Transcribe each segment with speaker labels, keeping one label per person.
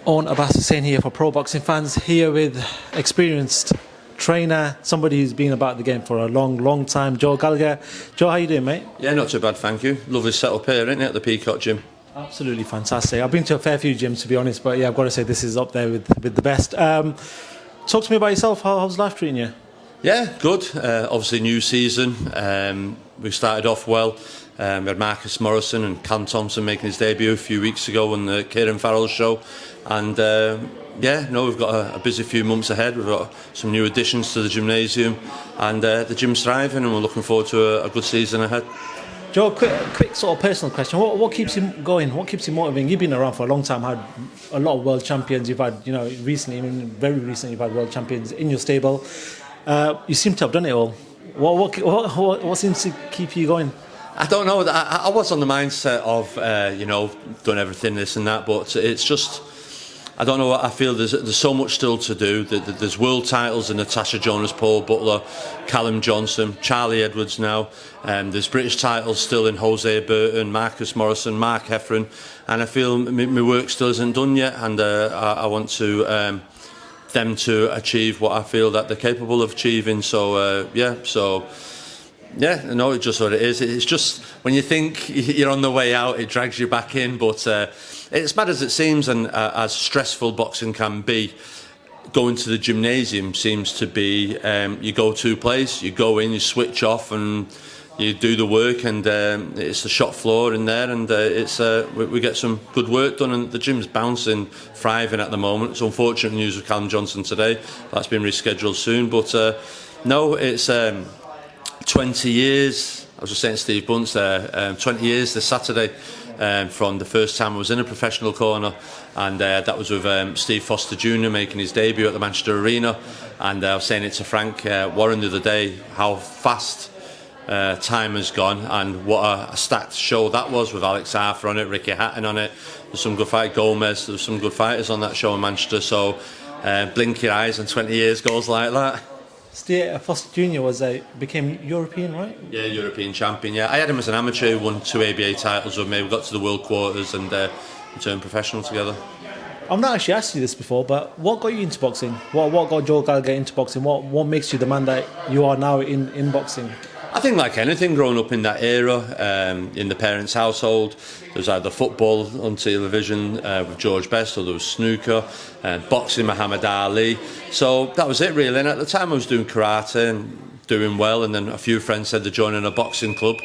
Speaker 1: Owen Abbas Hussain here for Pro Boxing Fans, here with experienced trainer, somebody who's been about the game for a long time, Joe Gallagher. Joe, how you doing, mate?
Speaker 2: Yeah, not too bad, thank you. Lovely setup here, isn't it, at the Peacock gym?
Speaker 1: Absolutely fantastic. I've been to a fair few gyms, to be honest, but yeah, I've got to say this is up there with the best. Talk to me about yourself. How's life treating you?
Speaker 2: Yeah, good. Obviously, new season. We started off well. We had Marcus Morrison and Callum Thompson making his debut a few weeks ago on the Kieran Farrell show. And we've got a busy few months ahead. We've got some new additions to the gymnasium, and the gym's thriving, and we're looking forward to a good season ahead.
Speaker 1: Joe, quick sort of personal question. What keeps you going? What keeps you motivating? You've been around for a long time, had a lot of world champions. You've had, recently, very recently, you've had world champions in your stable. You seem to have done it all. What seems to keep you going?
Speaker 2: I don't know. I was on the mindset of, done everything, this and that, but it's just, I don't know what I feel. There's so much still to do. There's world titles in the Tasha Jonas, Paul Butler, Callum Johnson, Charlie Edwards now. There's British titles still in Jose Burton, Marcus Morrison, Mark Heffron, and I feel my work still isn't done yet, and I want to them to achieve what I feel that they're capable of achieving. No, it's just what it is. It's just when you think you're on the way out, it drags you back in. But it's as bad as it seems, and as stressful boxing can be, going to the gymnasium seems to be your go-to place. You go in, you switch off, and you do the work, and it's the shop floor in there, and we get some good work done, and the gym's bouncing, thriving at the moment. It's unfortunate news with Callum Johnson today. That's been rescheduled soon, but no, it's 20 years. I was just saying to Steve Bunce there, 20 years this Saturday from the first time I was in a professional corner, and that was with Steve Foster Jr. making his debut at the Manchester Arena. And I was saying it to Frank Warren the other day, how fast time has gone, and what a stacked show that was, with Alex Arthur on it, Ricky Hatton on it. There's some good fight, Gomez. There's some good fighters on that show in Manchester. So blink your eyes and 20 years goes like that.
Speaker 1: Steve Foster Jr. became European, right?
Speaker 2: Yeah, European champion. Yeah, I had him as an amateur, won 2 ABA titles with me. We got to the world quarters and we turned professional together.
Speaker 1: I've not actually asked you this before, but what got you into boxing? What got Joe Gallagher into boxing? What makes you the man that you are now in boxing?
Speaker 2: I think, like anything, growing up in that era, in the parents' household, there was either football on television with George Best, or there was snooker, boxing, Muhammad Ali. So that was it, really. And at the time I was doing karate and doing well, and then a few friends said they're joining a boxing club.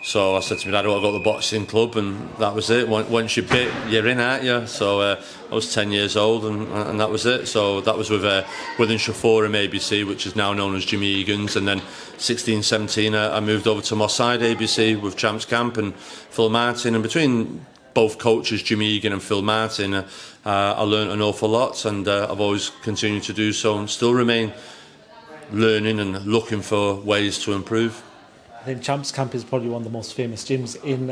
Speaker 2: So I said to my dad, I want to go to the boxing club, and that was it. Once you're bit, you're in, aren't you? So I was 10 years old, and that was it. So that was within Shafforum ABC, which is now known as Jimmy Egan's, and then 16, 17, I moved over to Moss Side ABC with Champs Camp and Phil Martin, and between both coaches, Jimmy Egan and Phil Martin, I learned an awful lot, and I've always continued to do so, and still remain learning and looking for ways to improve.
Speaker 1: I think Champs Camp is probably one of the most famous gyms in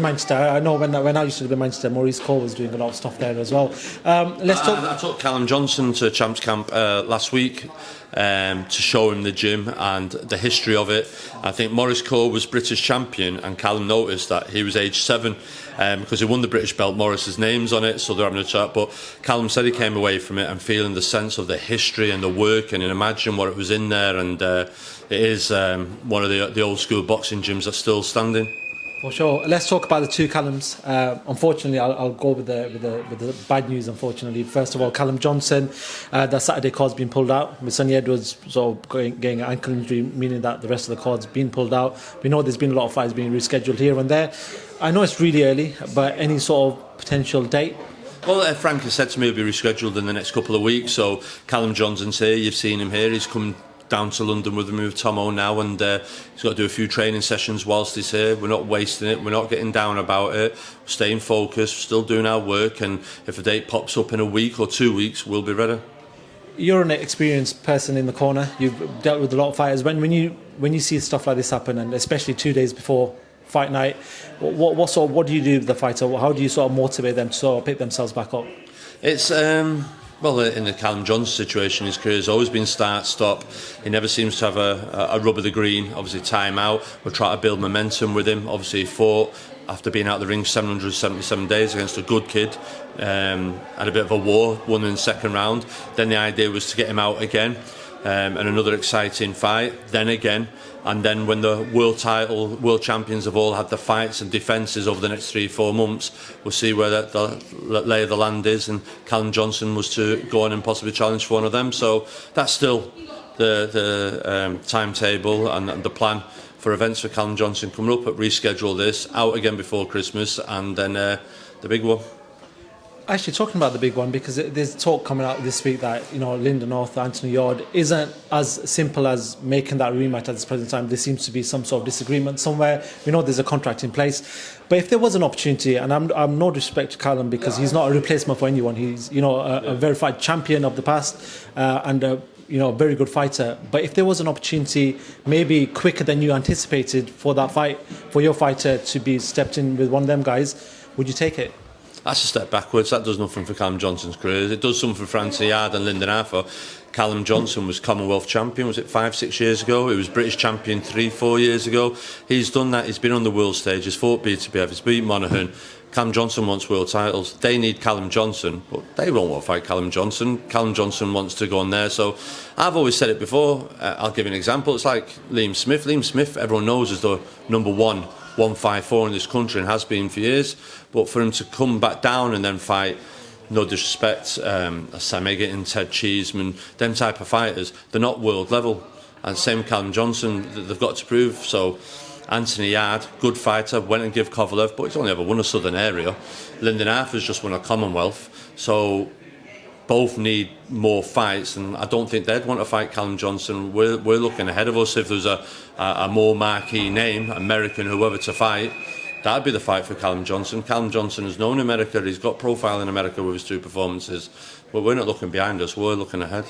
Speaker 1: Manchester. I know when I used to live in Manchester, Maurice Cole was doing a lot of stuff there as well.
Speaker 2: I took Callum Johnson to Champs Camp last week to show him the gym and the history of it. I think Maurice Cole was British champion, and Callum noticed that he was age 7 because he won the British belt. Maurice's name's on it, so they're having a chat. But Callum said he came away from it and feeling the sense of the history and the work, and imagine what it was in there. And it is one of the old school boxing gyms that's still standing.
Speaker 1: For sure. Let's talk about the two Callums. Unfortunately, I'll go with the bad news. Unfortunately, first of all, Callum Johnson, the Saturday card's been pulled out. With Sonny Edwards getting an ankle injury, meaning that the rest of the card's been pulled out. We know there's been a lot of fights being rescheduled here and there. I know it's really early, but any sort of potential date?
Speaker 2: Well, Frank has said to me he'll be rescheduled in the next couple of weeks. So Callum Johnson's here. You've seen him here. He's come down to London with him with Tomo now, and he's got to do a few training sessions whilst he's here. We're not wasting it, we're not getting down about it, we're staying focused, we're still doing our work, and if a date pops up in a week or 2 weeks, we'll be ready.
Speaker 1: You're an experienced person in the corner, you've dealt with a lot of fighters. When you see stuff like this happen, and especially 2 days before fight night, what do you do with the fighter? How do you sort of motivate them to sort of pick themselves back up?
Speaker 2: It's well, in the Callum Johnson situation, his career's always been start-stop. He never seems to have a rub of the green. Obviously, time out. We're trying to build momentum with him. Obviously, he fought after being out of the ring 777 days against a good kid. Had a bit of a war, won in the second round. Then the idea was to get him out again, and another exciting fight. Then again, and then when the world champions have all had the fights and defences over the next 3-4 months, we'll see where the lay of the land is. And Callum Johnson was to go on and possibly challenge for one of them. So that's still the timetable and the plan for events for Callum Johnson coming up. But reschedule this, out again before Christmas, and then the big one.
Speaker 1: Actually, talking about the big one, because there's talk coming out this week that, you know, Lyndon, Artur, Anthony Yarde isn't as simple as making that rematch at this present time. There seems to be some sort of disagreement somewhere. We know there's a contract in place, but if there was an opportunity, and I'm no disrespect to Callum, because he's not a replacement for anyone. He's, you know, a verified champion of the past, and you know, a very good fighter. But if there was an opportunity, maybe quicker than you anticipated, for that fight, for your fighter to be stepped in with one of them guys, would you take it?
Speaker 2: That's a step backwards. That does nothing for Callum Johnson's career. It does something for Anthony Yarde and Lyndon Arthur. Callum Johnson was Commonwealth champion, was it 5-6 years ago? He was British champion 3-4 years ago. He's done that. He's been on the world stage. He's fought BTBF. He's beat Monaghan. Callum Johnson wants world titles. They need Callum Johnson, but they won't want to fight Callum Johnson. Callum Johnson wants to go on there. So I've always said it before. I'll give you an example. It's like Liam Smith. Liam Smith, everyone knows, is the number 154 in this country and has been for years. But for him to come back down and then fight, no disrespect, Sam Egerton, Ted Cheeseman, them type of fighters, they're not world level. And same Callum Johnson, they've got to prove. So Anthony Yarde, good fighter, went and give Kovalev, but he's only ever won a southern area. Lyndon Arthur's just won a Commonwealth. So both need more fights, and I don't think they'd want to fight Callum Johnson. We're looking ahead of us. If there's a more marquee name, American, whoever, to fight, that'd be the fight for Callum Johnson. Callum Johnson is known in America. He's got profile in America with his 2 performances. But we're not looking behind us. We're looking ahead.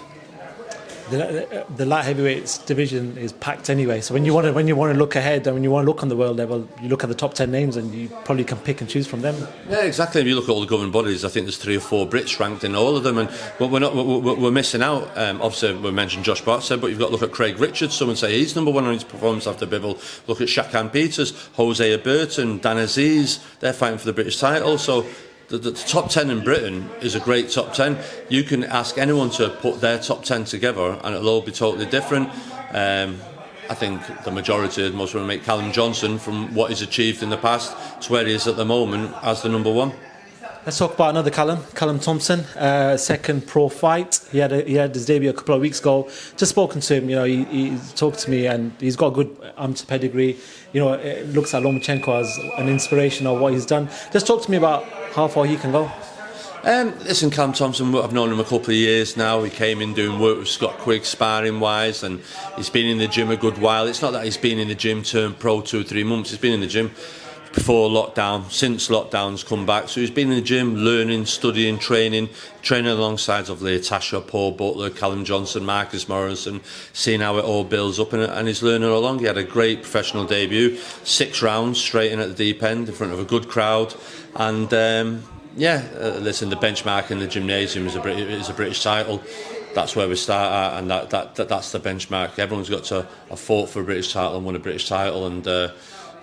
Speaker 1: The light heavyweights division is packed anyway. So when you want to look ahead and when you want to look on the world level, you look at the top 10 names and you probably can pick and choose from them.
Speaker 2: Yeah, exactly. If you look at all the governing bodies, I think there's 3 or 4 Brits ranked in all of them, and we're missing out. Obviously, we mentioned Josh Barton, but you've got to look at Craig Richards. Someone say he's number 1 on his performance after Bivol. Look at Shakan Peters, Jose Burton, Dan Aziz. They're fighting for the British title. So the top 10 in Britain is a great top 10. You can ask anyone to put their top 10 together and it'll all be totally different. I think the majority of most will make Callum Johnson, from what he's achieved in the past to where he is at the moment, as the number 1.
Speaker 1: Let's talk about another Callum Thompson, second pro fight. He had his debut a couple of weeks ago. Just spoken to him, you know, he talked to me, and he's got a good amateur pedigree. You know, it looks at Lomachenko as an inspiration of what he's done. Just talk to me about how far he can go.
Speaker 2: Listen, Callum Thompson, I've known him a couple of years now. He came in doing work with Scott Quigg sparring wise, and he's been in the gym a good while. It's not that he's been in the gym turned pro 2 or 3 months. He's been in the gym before lockdown, since lockdown's come back. So he's been in the gym, learning, studying, training alongside of Tasha, Paul Butler, Callum Johnson, Marcus Morrison, seeing how it all builds up, and he's learning along. He had a great professional debut, 6 rounds straight in at the deep end in front of a good crowd, and listen, the benchmark in the gymnasium is a British title. That's where we start at, and that's the benchmark. Everyone's got to have fought for a British title and won a British title, and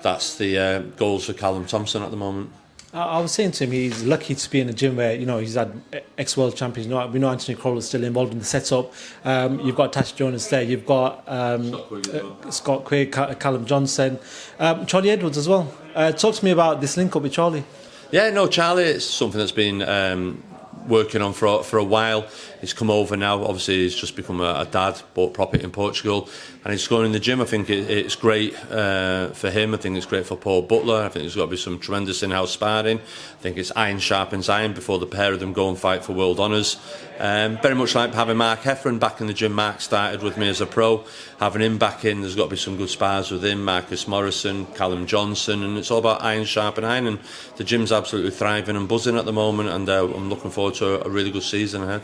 Speaker 2: that's the goals for Callum Thompson at the moment.
Speaker 1: I was saying to him, he's lucky to be in a gym where, you know, he's had ex-world champions. You know, we know Anthony Crowler's still involved in the setup. You've got Tasha Jonas there. You've got Scott Quigg, Callum Johnson, Charlie Edwards as well. Talk to me about this link-up with Charlie.
Speaker 2: Yeah, no, Charlie, it's something that's been working on for a while. He's come over now. Obviously, he's just become a dad, bought property in Portugal, and he's going in the gym. I think it's great for him. I think it's great for Paul Butler. I think there's got to be some tremendous in-house sparring. I think it's iron sharpens iron before the pair of them go and fight for world honours. Very much like having Mark Heffron back in the gym. Mark started with me as a pro. Having him back in, there's got to be some good spars with him. Marcus Morrison, Callum Johnson, and it's all about iron sharpen iron. And the gym's absolutely thriving and buzzing at the moment, and I'm looking forward to a really good season ahead.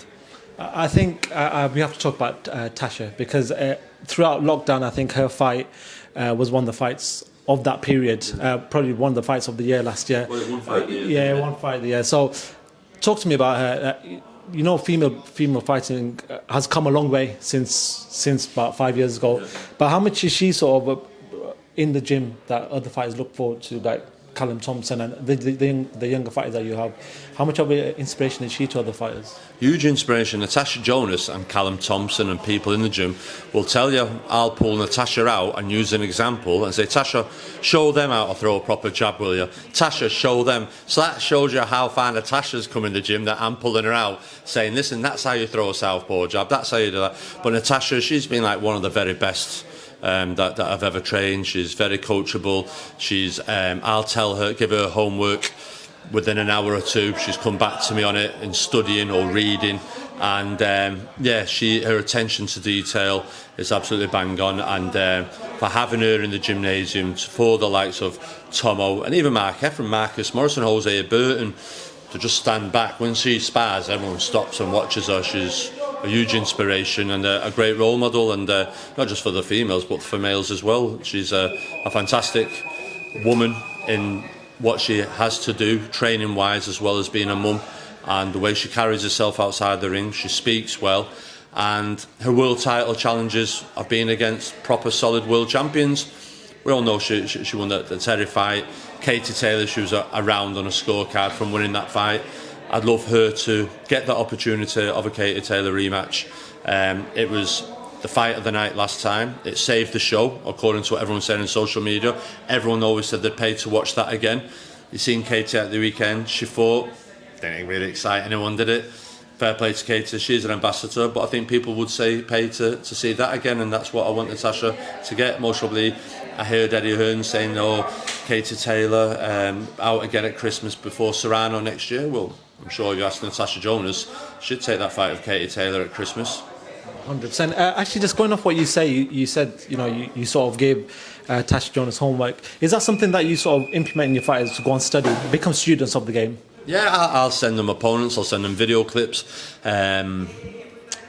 Speaker 1: I think we have to talk about Tasha, because throughout lockdown, I think her fight was one of the fights of that period, probably one of the fights of the year last year.
Speaker 2: Well, one fight
Speaker 1: one fight of the year. So talk to me about her. You know, female fighting has come a long way since about 5 years ago. Yeah. But how much is she sort of in the gym that other fighters look forward to, like Callum Thompson and the younger fighters that you have, how much of an inspiration is she to other fighters?
Speaker 2: Huge inspiration. Tasha Jonas and Callum Thompson and people in the gym will tell you, I'll pull Natasha out and use an example and say, Tasha, show them how to throw a proper jab, will you? Tasha, show them. So that shows you how far Natasha's come in the gym, that I'm pulling her out, saying, listen, that's how you throw a southpaw jab, that's how you do that. But Natasha, she's been like one of the very best that I've ever trained. She's very coachable. I'll tell her, give her homework within an hour or two. She's come back to me on it in studying or reading, and her attention to detail is absolutely bang on. And for having her in the gymnasium, for the likes of Tomo and even Mark Efron, Marcus Morrison, Jose Burton, to just stand back when she spars, everyone stops and watches her. She's a huge inspiration and a great role model, and not just for the females but for males as well. She's a fantastic woman in what she has to do training wise, as well as being a mum, and the way she carries herself outside the ring. She speaks well, and her world title challenges have been against proper solid world champions. We all know she won the Terry fight. Katie Taylor, she was around on a scorecard from winning that fight. I'd love her to get that opportunity of a Katie Taylor rematch. It was the fight of the night last time. It saved the show, according to what everyone said on social media. Everyone always said they'd pay to watch that again. You seen Katie at the weekend. She fought. Didn't really excite anyone, did it? Fair play to Katie. She's an ambassador, but I think people would say pay to see that again, and that's what I want Natasha to get. Most probably, I heard Eddie Hearn saying, "Oh, Katie Taylor out again at Christmas before Serrano next year." Well, I'm sure if you asked Tasha Jonas, she'd take that fight of Katie Taylor at Christmas.
Speaker 1: 100%. Actually, just going off what you say, you said, you sort of gave Tasha Jonas homework. Is that something that you sort of implement in your fighters to go and study, become students of the game?
Speaker 2: Yeah, I'll send them opponents, I'll send them video clips,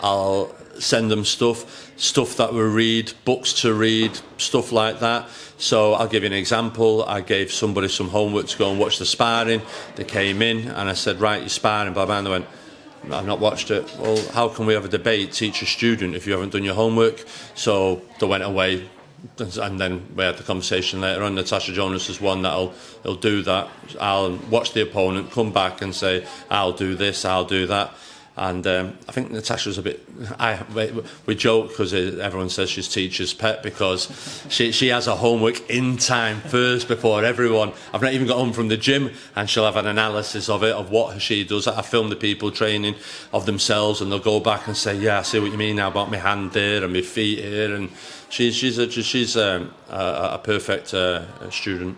Speaker 2: I'll send them stuff that we read, books to read, stuff like that. So I'll give you an example. I gave somebody some homework to go and watch the sparring. They came in and I said, right, you're sparring, blah, blah, and they went, I've not watched it. Well, how can we have a debate, teacher-student, if you haven't done your homework? So they went away, and then we had the conversation later on. Tasha Jonas is one that'll do that. I'll watch the opponent, come back and say, I'll do this, I'll do that. And I think Natasha's a bit... we joke because everyone says she's teacher's pet, because she has her homework in time first before everyone. I've not even got home from the gym and she'll have an analysis of it, of what she does. I film the people training of themselves, and they'll go back and say, yeah, I see what you mean now about my hand there and my feet here. And she's a perfect student.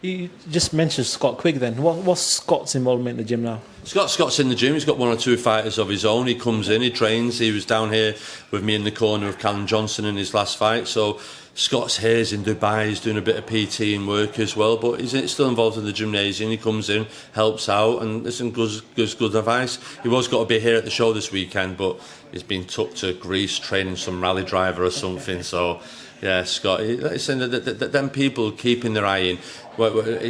Speaker 1: You just mentioned Scott Quigg then. What's Scott's involvement in the gym now?
Speaker 2: Scott's in the gym. He's got one or two fighters of his own. He comes in, he trains. He was down here with me in the corner of Callum Johnson in his last fight. So Scott's here, he's in Dubai, he's doing a bit of PT and work as well, but he's still involved in the gymnasium. He comes in, helps out, and listen, gives good advice. He was got to be here at the show this weekend, but he's been took to Greece training some rally driver or something. So yeah, Scott, listen, them people keeping their eye in,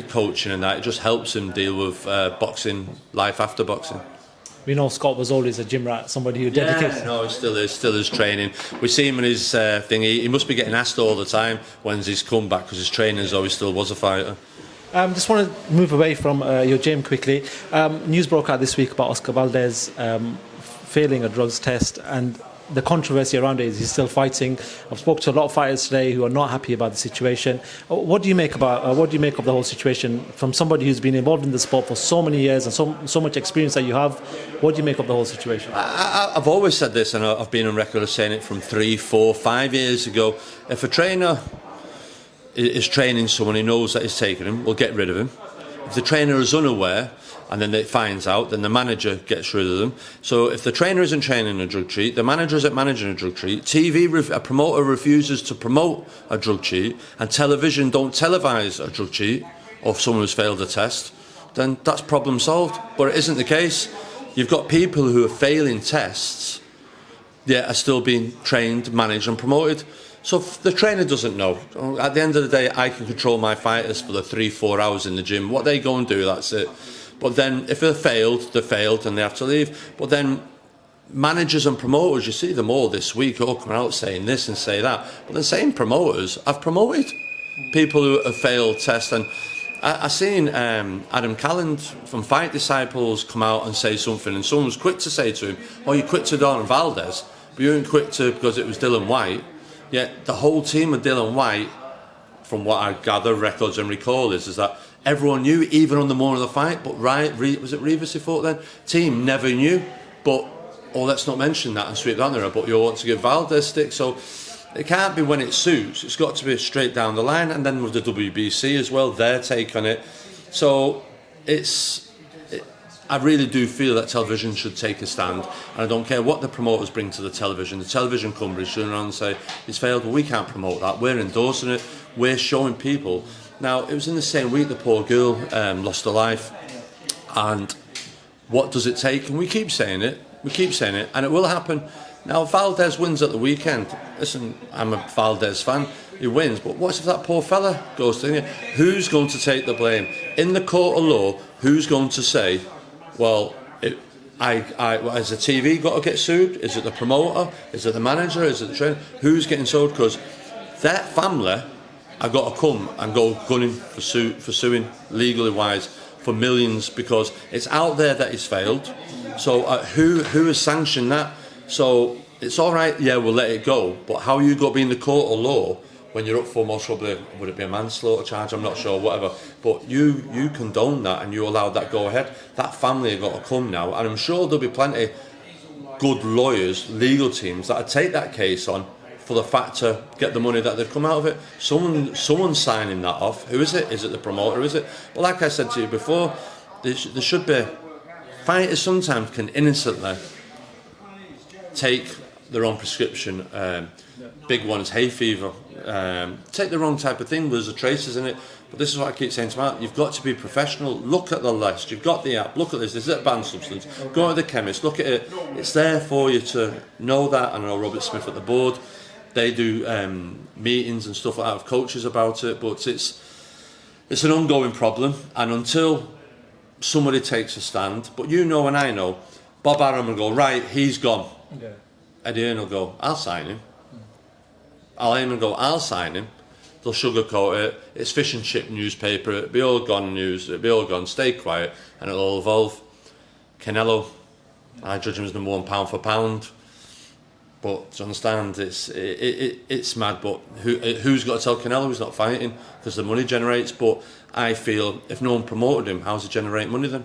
Speaker 2: coaching and that, it just helps him deal with boxing, life after boxing.
Speaker 1: We know Scott was always a gym rat, somebody who dedicates.
Speaker 2: Yeah, no, he still is training. We see him in his thing. He must be getting asked all the time when's his comeback, because his trainers always still was a fighter.
Speaker 1: Just want to move away from your gym quickly. News broke out this week about Oscar Valdez failing a drugs test, and the controversy around it is he's still fighting. I've spoken to a lot of fighters today who are not happy about the situation. What do you make of the whole situation from somebody who's been involved in the sport for so many years and so much experience that you have? What do you make of the whole situation?
Speaker 2: I've always said this, and I've been on record of saying it from 3, 4, 5 years ago. If a trainer is training someone, he knows that he's taking him, we'll get rid of him. If the trainer is unaware and then it finds out, then the manager gets rid of them. So if the trainer isn't training a drug cheat, the manager isn't managing a drug cheat, a promoter refuses to promote a drug cheat, and television don't televise a drug cheat, or if someone has failed a test, then that's problem solved. But it isn't the case. You've got people who are failing tests, yet are still being trained, managed and promoted. So if the trainer doesn't know, at the end of the day, I can control my fighters for the 3-4 hours in the gym. What they go and do, that's it. But then if they're failed and they have to leave. But then managers and promoters, you see them all this week all coming out saying this and say that. But the same promoters have promoted people who have failed tests. And I seen Adam Calland from Fight Disciples come out and say something, and someone was quick to say to him, "Oh, you quick to Darren Valdez, but you weren't quick to because it was Dylan White." Yet the whole team of Dylan White, from what I gather, records and recall, is that everyone knew, even on the morning of the fight. But was it Rivas he fought then? Team never knew. But let's not mention that and sweep that there. But you want to give Valdez stick, so. It can't be when it suits. It's got to be straight down the line, and then with the WBC as well, their take on it. So I really do feel that television should take a stand, and I don't care what the promoters bring to the television. The television companies should run and say it's failed. Well, we can't promote that. We're endorsing it. We're showing people. Now, it was in the same week the poor girl lost her life, and what does it take? And we keep saying it. We keep saying it, and it will happen. Now, Valdez wins at the weekend. Listen, I'm a Valdez fan. He wins, but what if that poor fella goes to him? Who's going to take the blame? In the court of law, who's going to say, well, has the TV got to get sued? Is it the promoter? Is it the manager? Is it the trainer? Who's getting sued? Because that family have got to come and go gunning for suing, legally wise, for millions, because it's out there that he's failed. So who has sanctioned that? So it's all right, yeah, we'll let it go. But how you got to be in the court of law when you're up for most probably, would it be a manslaughter charge? I'm not sure, whatever. But you condone that and you allowed that go ahead. That family have got to come now, and I'm sure there'll be plenty good lawyers, legal teams that'll take that case on for the fact to get the money that they've come out of it. Someone's signing that off. Who is it? Is it the promoter? Is it? But like I said to you before, there should be. Fighters sometimes can innocently take their own prescription. Big one is hay fever. Take the wrong type of thing. There's the traces in it. But this is what I keep saying to Mark. You've got to be professional. Look at the list. You've got the app. Look at this. This is a banned substance. Go to the chemist. Look at it. It's there for you to know that. I know Robert Smith at the board. They do meetings and stuff like that with coaches about it. But it's an ongoing problem. And until somebody takes a stand, but you know and I know, Bob Arum will go, right, he's gone. Yeah. Eddie Hearn will go, I'll sign him. Al Heyman will go, I'll sign him. They'll sugarcoat it. It's fish and chip newspaper. It'll be all gone news. It'll be all gone. Stay quiet, and it'll all evolve. Canelo, I judge him as number one pound for pound. But to understand, it's mad. But who's got to tell Canelo he's not fighting? Because the money generates. But I feel if no one promoted him, how's he generate money then?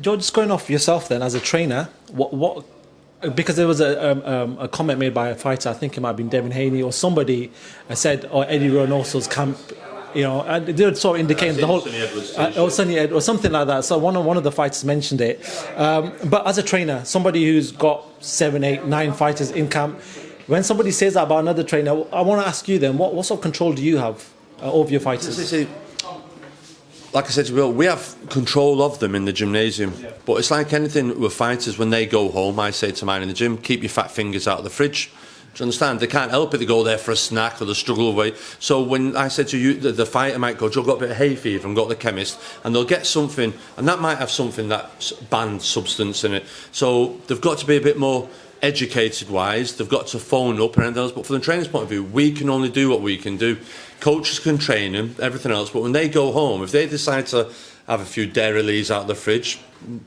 Speaker 1: George, just going off yourself then as a trainer, what? Because there was a comment made by a fighter, I think it might have been Devin Haney or somebody, said, "Oh, Eddie Reynoso's camp," you know, and they were sort of indicating the whole, or Sonny Edwards, or something like that. So one of the fighters mentioned it. But as a trainer, somebody who's got 7, 8, 9 fighters in camp, when somebody says that about another trainer, I want to ask you then, what sort of control do you have over your fighters?
Speaker 2: Like I said to Will, we have control of them in the gymnasium. But it's like anything with fighters, when they go home, I say to mine in the gym, keep your fat fingers out of the fridge. Do you understand? They can't help it. They go there for a snack or they struggle away. So when I said to you, the fighter might go, Joe, I've got a bit of hay fever and go to the chemist, and they'll get something, and that might have something that's banned substance in it. So they've got to be a bit more educated wise. They've got to phone up and anything else. But from the trainer's point of view, we can only do what we can do. Coaches can train them, everything else. But when they go home, if they decide to have a few Dairy Lees out of the fridge,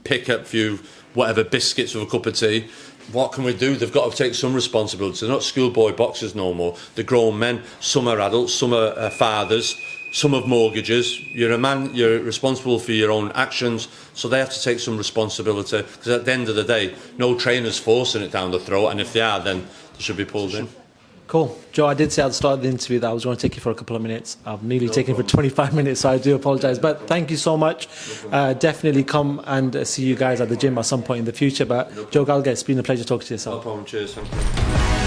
Speaker 2: pick up a few whatever biscuits with a cup of tea, what can we do? They've got to take some responsibility. They're not schoolboy boxers no more. They're grown men. Some are adults, some are fathers, some have mortgages. You're a man, you're responsible for your own actions, so they have to take some responsibility, because at the end of the day, no trainer's forcing it down the throat, and if they are, then they should be pulled in.
Speaker 1: Cool. Joe, I did say at the start of the interview that I was going to take you for a couple of minutes. I've nearly taken you for 25 minutes, so I do apologise. But thank you so much. Definitely come and see you guys at the gym at some point in the future. But Joe Gallagher, it's been a pleasure talking to yourself.
Speaker 2: No problem. Cheers. Thank you.